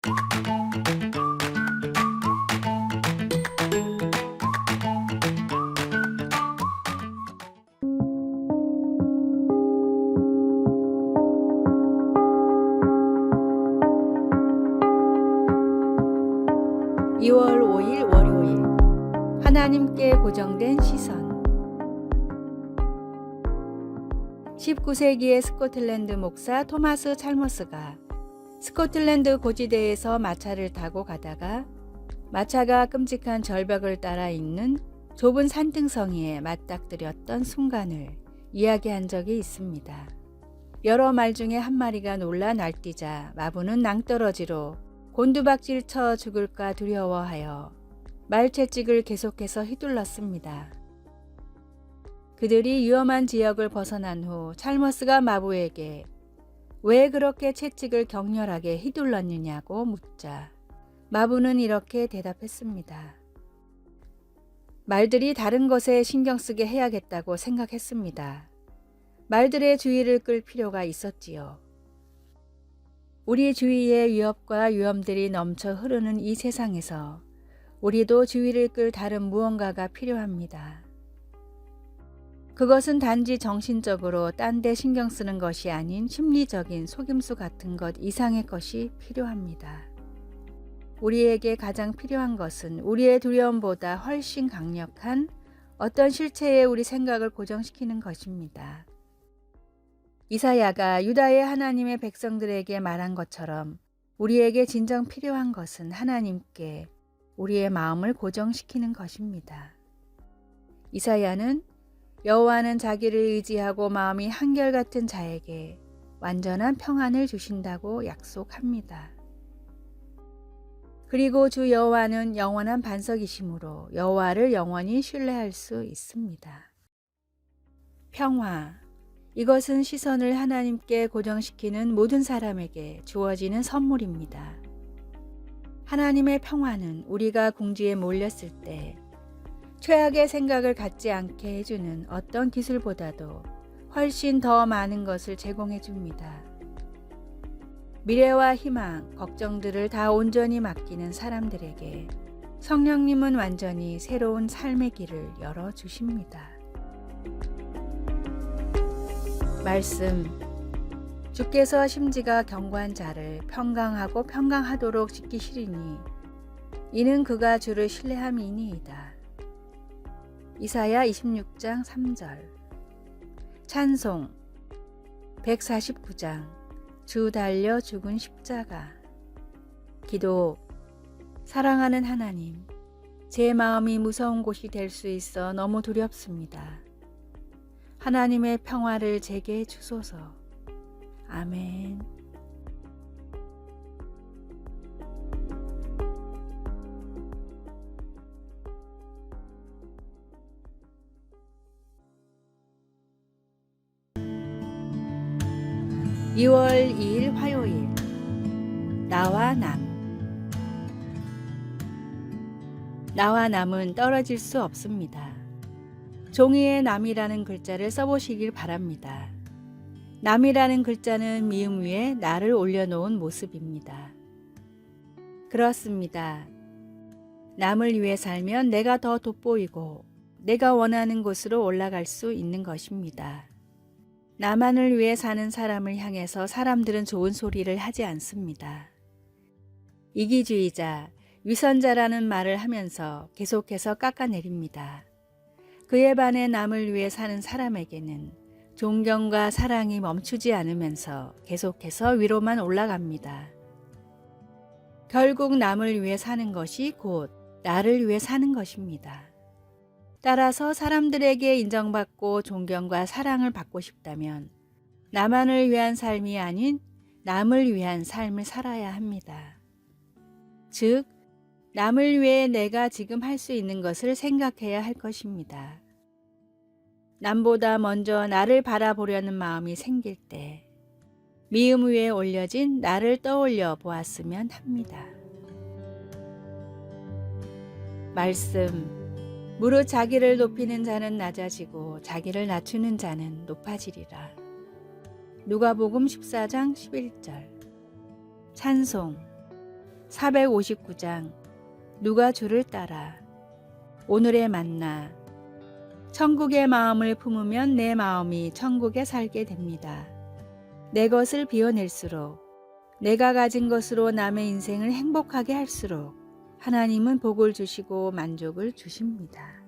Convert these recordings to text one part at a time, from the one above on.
2월 5일 월요일 하나님께 고정된 시선 19세기의 스코틀랜드 목사 토마스 찰머스가 스코틀랜드 고지대에서 마차를 타고 가다가 마차가 끔찍한 절벽을 따라 있는 좁은 산등성이에 맞닥뜨렸던 순간을 이야기한 적이 있습니다. 여러 말 중에 한 마리가 놀라 날뛰자 마부는 낭떠러지로 곤두박질 쳐 죽을까 두려워하여 말채찍을 계속해서 휘둘렀습니다. 그들이 위험한 지역을 벗어난 후 찰머스가 마부에게 왜 그렇게 채찍을 격렬하게 휘둘렀느냐고 묻자 마부는 이렇게 대답했습니다. 말들이 다른 것에 신경 쓰게 해야겠다고 생각했습니다. 말들의 주의를 끌 필요가 있었지요. 우리 주위에 위협과 위험들이 넘쳐 흐르는 이 세상에서 우리도 주의를 끌 다른 무언가가 필요합니다. 그것은 단지 정신적으로 딴 데 신경 쓰는 것이 아닌 심리적인 속임수 같은 것 이상의 것이 필요합니다. 우리에게 가장 필요한 것은 우리의 두려움보다 훨씬 강력한 어떤 실체에 우리 생각을 고정시키는 것입니다. 이사야가 유다의 하나님의 백성들에게 말한 것처럼 우리에게 진정 필요한 것은 하나님께 우리의 마음을 고정시키는 것입니다. 이사야는 여호와는 자기를 의지하고 마음이 한결같은 자에게 완전한 평안을 주신다고 약속합니다. 그리고 주 여호와는 영원한 반석이시므로 여호와를 영원히 신뢰할 수 있습니다. 평화, 이것은 시선을 하나님께 고정시키는 모든 사람에게 주어지는 선물입니다. 하나님의 평화는 우리가 궁지에 몰렸을 때 최악의 생각을 갖지 않게 해주는 어떤 기술보다도 훨씬 더 많은 것을 제공해 줍니다. 미래와 희망, 걱정들을 다 온전히 맡기는 사람들에게 성령님은 완전히 새로운 삶의 길을 열어주십니다. 말씀, 주께서 심지가 견고한 자를 평강하고 평강하도록 지키시리니 이는 그가 주를 신뢰함이니이다. 이사야 26장 3절. 찬송 149장 주 달려 죽은 십자가. 기도, 사랑하는 하나님, 제 마음이 무서운 곳이 될 수 있어 너무 두렵습니다. 하나님의 평화를 제게 주소서. 아멘. (2월 2일) 화요일 나와 남. 나와 남은 떨어질 수 없습니다. 종이에 남이라는 글자를 써보시길 바랍니다. 남이라는 글자는 미음 위에 나를 올려놓은 모습입니다. 그렇습니다. 남을 위해 살면 내가 더 돋보이고 내가 원하는 곳으로 올라갈 수 있는 것입니다. 나만을 위해 사는 사람을 향해서 사람들은 좋은 소리를 하지 않습니다. 이기주의자, 위선자라는 말을 하면서 계속해서 깎아내립니다. 그에 반해 남을 위해 사는 사람에게는 존경과 사랑이 멈추지 않으면서 계속해서 위로만 올라갑니다. 결국 남을 위해 사는 것이 곧 나를 위해 사는 것입니다. 따라서 사람들에게 인정받고 존경과 사랑을 받고 싶다면 나만을 위한 삶이 아닌 남을 위한 삶을 살아야 합니다. 즉, 남을 위해 내가 지금 할 수 있는 것을 생각해야 할 것입니다. 남보다 먼저 나를 바라보려는 마음이 생길 때 미음 위에 올려진 나를 떠올려 보았으면 합니다. 말씀, 무릇 자기를 높이는 자는 낮아지고 자기를 낮추는 자는 높아지리라. 누가복음 14장 11절. 찬송, 459장 누가 주를 따라. 오늘의 만나. 천국의 마음을 품으면 내 마음이 천국에 살게 됩니다. 내 것을 비워낼수록, 내가 가진 것으로 남의 인생을 행복하게 할수록 하나님은 복을 주시고 만족을 주십니다.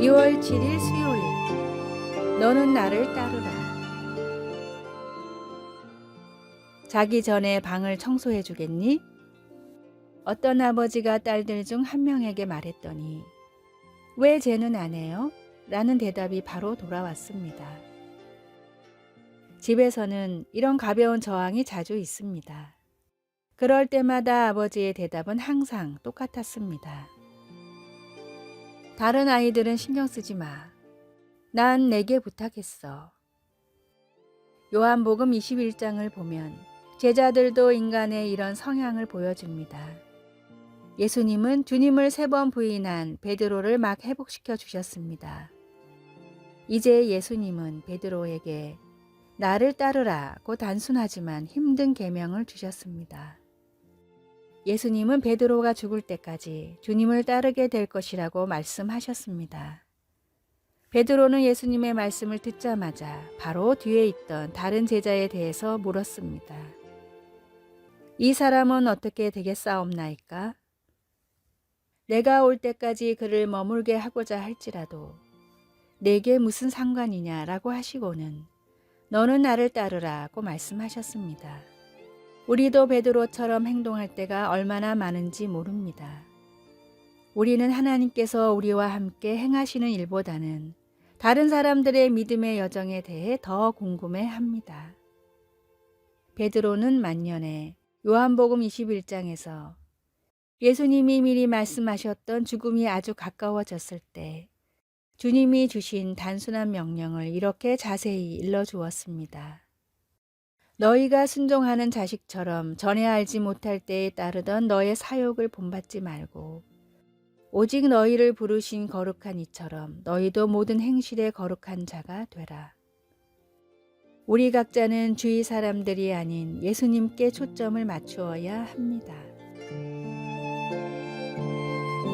(2월 7일) 수요일. 너는 나를 따르라. 자기 전에 방을 청소해 주겠니? 어떤 아버지가 딸들 중 한 명에게 말했더니 왜 쟤는 안 해요? 라는 대답이 바로 돌아왔습니다. 집에서는 이런 가벼운 저항이 자주 있습니다. 그럴 때마다 아버지의 대답은 항상 똑같았습니다. 다른 아이들은 신경 쓰지 마. 난 내게 부탁했어. 요한복음 21장을 보면 제자들도 인간의 이런 성향을 보여줍니다. 예수님은 주님을 3번 부인한 베드로를 막 회복시켜 주셨습니다. 이제 예수님은 베드로에게 나를 따르라고 단순하지만 힘든 계명을 주셨습니다. 예수님은 베드로가 죽을 때까지 주님을 따르게 될 것이라고 말씀하셨습니다. 베드로는 예수님의 말씀을 듣자마자 바로 뒤에 있던 다른 제자에 대해서 물었습니다. 이 사람은 어떻게 되겠사옵나이까? 내가 올 때까지 그를 머물게 하고자 할지라도 내게 무슨 상관이냐라고 하시고는 너는 나를 따르라고 말씀하셨습니다. 우리도 베드로처럼 행동할 때가 얼마나 많은지 모릅니다. 우리는 하나님께서 우리와 함께 행하시는 일보다는 다른 사람들의 믿음의 여정에 대해 더 궁금해합니다. 베드로는 만년에 요한복음 21장에서 예수님이 미리 말씀하셨던 죽음이 아주 가까워졌을 때 주님이 주신 단순한 명령을 이렇게 자세히 일러주었습니다. 너희가 순종하는 자식처럼 전에 알지 못할 때에 따르던 너의 사욕을 본받지 말고 오직 너희를 부르신 거룩한 이처럼 너희도 모든 행실에 거룩한 자가 되라. 우리 각자는 주위 사람들이 아닌 예수님께 초점을 맞추어야 합니다.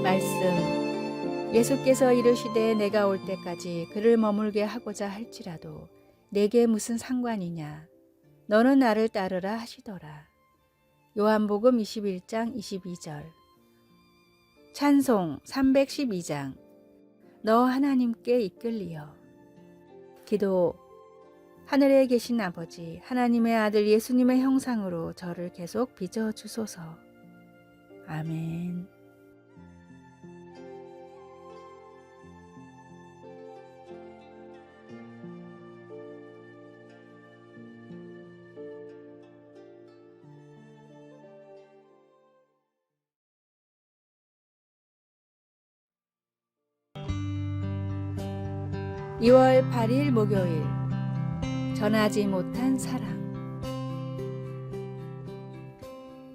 말씀. 예수께서 이르시되 내가 올 때까지 그를 머물게 하고자 할지라도 내게 무슨 상관이냐. 너는 나를 따르라 하시더라. 요한복음 21장 22절. 찬송 312장. 너 하나님께 이끌리어. 기도. 하늘에 계신 아버지, 하나님의 아들 예수님의 형상으로 저를 계속 빚어주소서. 아멘. (2월 8일) 목요일. 전하지 못한 사랑.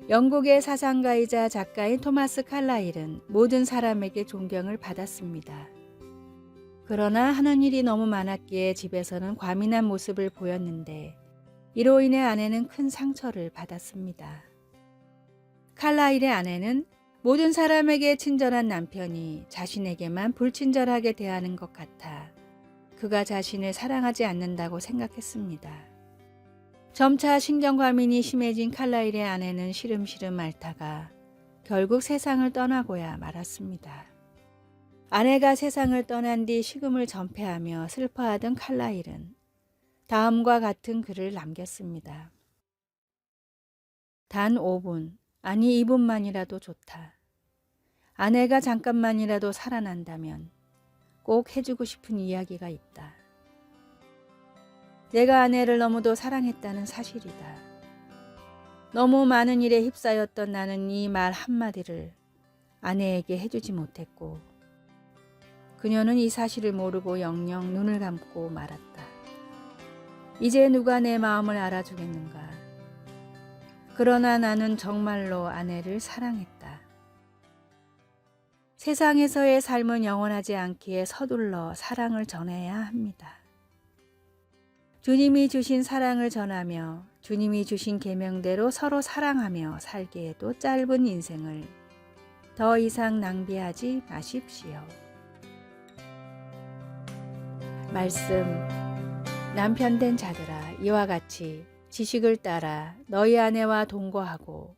영국의 사상가이자 작가인 토마스 칼라일은 모든 사람에게 존경을 받았습니다. 그러나 하는 일이 너무 많았기에 집에서는 과민한 모습을 보였는데 이로 인해 아내는 큰 상처를 받았습니다. 칼라일의 아내는 모든 사람에게 친절한 남편이 자신에게만 불친절하게 대하는 것 같아 그가 자신을 사랑하지 않는다고 생각했습니다. 점차 신경과민이 심해진 칼라일의 아내는 시름시름 앓다가 결국 세상을 떠나고야 말았습니다. 아내가 세상을 떠난 뒤 식음을 전폐하며 슬퍼하던 칼라일은 다음과 같은 글을 남겼습니다. 단 5분, 아니 2분만이라도 좋다. 아내가 잠깐만이라도 살아난다면 꼭 해주고 싶은 이야기가 있다. 내가 아내를 너무도 사랑했다는 사실이다. 너무 많은 일에 휩싸였던 나는 이 말 한마디를 아내에게 해주지 못했고 그녀는 이 사실을 모르고 영영 눈을 감고 말았다. 이제 누가 내 마음을 알아주겠는가. 그러나 나는 정말로 아내를 사랑했다. 세상에서의 삶은 영원하지 않기에 서둘러 사랑을 전해야 합니다. 주님이 주신 사랑을 전하며 주님이 주신 계명대로 서로 사랑하며 살기에도 짧은 인생을 더 이상 낭비하지 마십시오. 말씀. 남편 된 자들아, 이와 같이 지식을 따라 너희 아내와 동거하고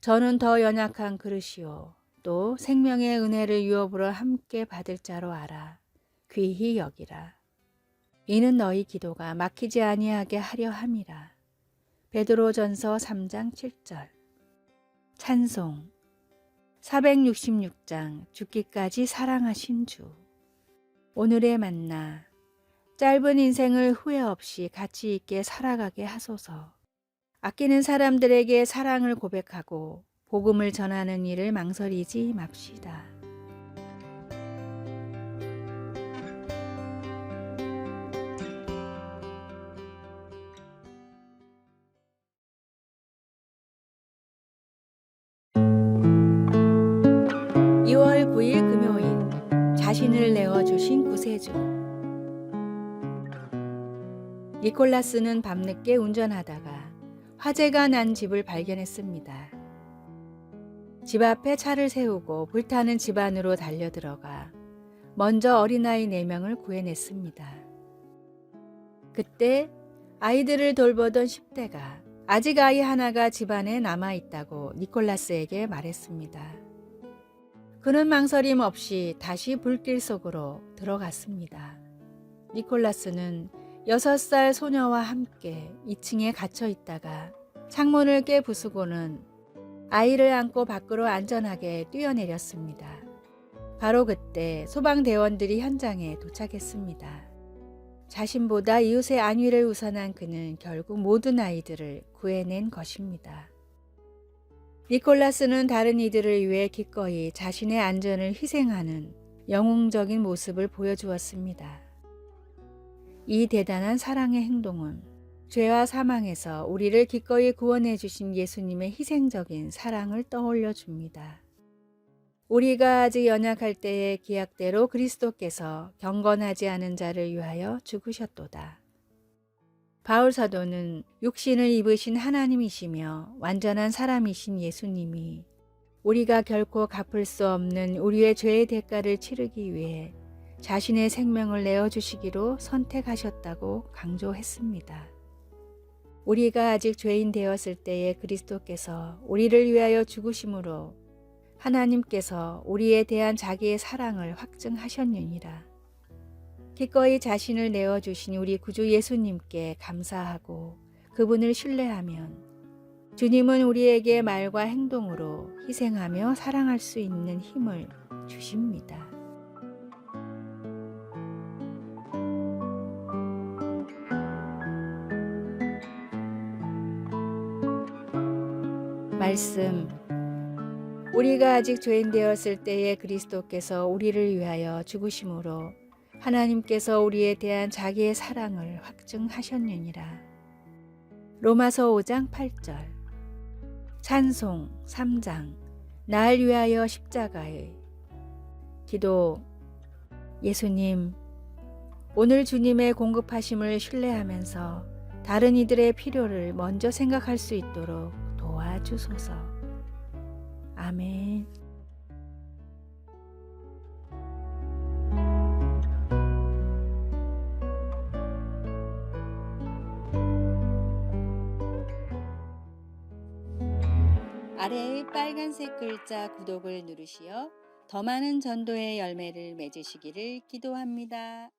저는 더 연약한 그릇이요 또 생명의 은혜를 유업으로 함께 받을 자로 알아 귀히 여기라. 이는 너희 기도가 막히지 아니하게 하려 함이라. 베드로전서 3장 7절. 찬송. 466장 죽기까지 사랑하신 주. 오늘의 만나. 짧은 인생을 후회 없이 가치 있게 살아가게 하소서. 아끼는 사람들에게 사랑을 고백하고 복음을 전하는 일을 망설이지 맙시다. (2월 9일) 금요일. 자신을 내어주신 구세주. 니콜라스는 밤늦게 운전하다가 화재가 난 집을 발견했습니다. 집 앞에 차를 세우고 불타는 집 안으로 달려들어가 먼저 어린아이 4명을 구해냈습니다. 그때 아이들을 돌보던 10대가 아직 아이 하나가 집 안에 남아있다고 니콜라스에게 말했습니다. 그는 망설임 없이 다시 불길 속으로 들어갔습니다. 니콜라스는 6살 소녀와 함께 2층에 갇혀 있다가 창문을 깨 부수고는 아이를 안고 밖으로 안전하게 뛰어내렸습니다. 바로 그때 소방대원들이 현장에 도착했습니다. 자신보다 이웃의 안위를 우선한 그는 결국 모든 아이들을 구해낸 것입니다. 니콜라스는 다른 이들을 위해 기꺼이 자신의 안전을 희생하는 영웅적인 모습을 보여주었습니다. 이 대단한 사랑의 행동은 죄와 사망에서 우리를 기꺼이 구원해 주신 예수님의 희생적인 사랑을 떠올려 줍니다. 우리가 아직 연약할 때의 기약대로 그리스도께서 경건하지 않은 자를 위하여 죽으셨도다. 바울 사도는 육신을 입으신 하나님이시며 완전한 사람이신 예수님이 우리가 결코 갚을 수 없는 우리의 죄의 대가를 치르기 위해 자신의 생명을 내어주시기로 선택하셨다고 강조했습니다. 우리가 아직 죄인 되었을 때에 그리스도께서 우리를 위하여 죽으심으로 하나님께서 우리에 대한 자기의 사랑을 확증하셨느니라. 기꺼이 자신을 내어주신 우리 구주 예수님께 감사하고 그분을 신뢰하면 주님은 우리에게 말과 행동으로 희생하며 사랑할 수 있는 힘을 주십니다. 말씀. 우리가 아직 죄인 되었을 때에 그리스도께서 우리를 위하여 죽으심으로 하나님께서 우리에 대한 자기의 사랑을 확증하셨느니라. 로마서 5장 8절. 찬송 3장. 날 위하여 십자가의 기도. 예수님, 오늘 주님의 공급하심을 신뢰하면서 다른 이들의 필요를 먼저 생각할 수 있도록 도와주소서. 아멘. 아래의 빨간색 글자 구독을 누르시어 더 많은 전도의 열매를 맺으시기를 기도합니다.